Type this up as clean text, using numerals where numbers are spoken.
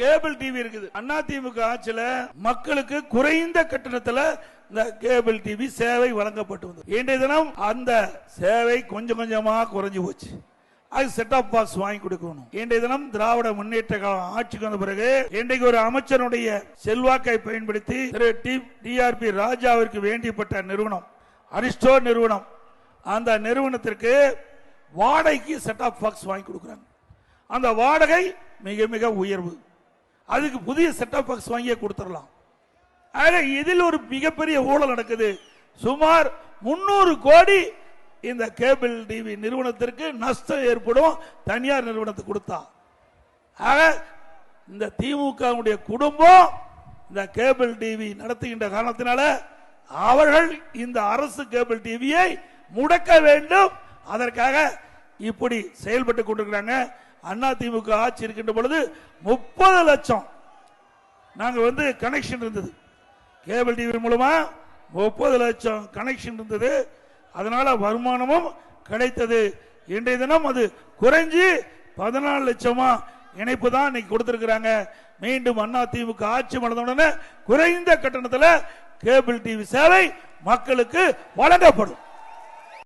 Cable TV இருக்குது. அதிமுக ஆட்சியில மக்களுக்கு குறைந்த கட்டணத்தில் இந்த கேபிள் டிவி சேவை வழங்கப்பட்டு வந்தது. இன்றைய தினம் அந்த சேவை கொஞ்சம் கொஞ்சமா குறைஞ்சு போச்சு. அது செட் ஆப் பாக்ஸ் வாங்கி கொடுக்கணும். இன்றைய தினம் திராவிட முன்னேற்ற கழகம் ஆட்சிக்கு வந்த பிறகு இன்றைக்கு ஒரு அமைச்சருடைய செல்வாக்கை பயன்படுத்தி திரு டிஆர்பி ராஜாவிற்கு வேண்டியப்பட்ட நிறுவனம் அரிஸ்டோ நிறுவனம், அந்த நிறுவனத்திற்கு வாடகைக்கு செட் ஆப் பாக்ஸ் வாங்கி கொடுக்கிறாங்க. அந்த வாடகை மிக மிக உயர்வு. அதுக்கு புதிய செட் ஆப் பாக்ஸ் வாங்கியே கொடுத்துடலாம். ஆக இதில் ஒரு மிகப்பெரிய ஊழல் நடக்குது. சுமார் 300 கோடி இந்த கேபிள் டிவி நிறுவனத்திற்கு நஷ்டம் ஏற்படும் தனியார் நிறுவனத்துக்கு கொடுத்தா. ஆக இந்த திமுக குடும்பம் இந்த கேபிள் டிவி நடத்துகின்ற காரணத்தினால அவர்கள் இந்த அரசு கேபிள் டிவியை முடக்க வேண்டும். அதற்காக இப்படி செயல்பட்டு கொண்டிருக்கிறாங்க. அதிமுக ஆட்சி இருக்கின்ற பொழுது 30 லட்சம் நாங்க கனெக்ஷன் இருந்தது. கேபிள் டிவி மூலமா 30 லட்சம் கனெக்ஷன் இருந்தது. அதனால வருமானமும் கிடைத்தது. இன்றைய தினம் அது குறைஞ்சி 14 லட்சமா இணைப்பு தான் இன்னைக்கு கொடுத்திருக்கிறாங்க. மீண்டும் அதிமுக ஆட்சி நடந்தவுடனே குறைந்த கட்டணத்தில் கேபிள் டிவி சேவை மக்களுக்கு வழங்கப்படும்.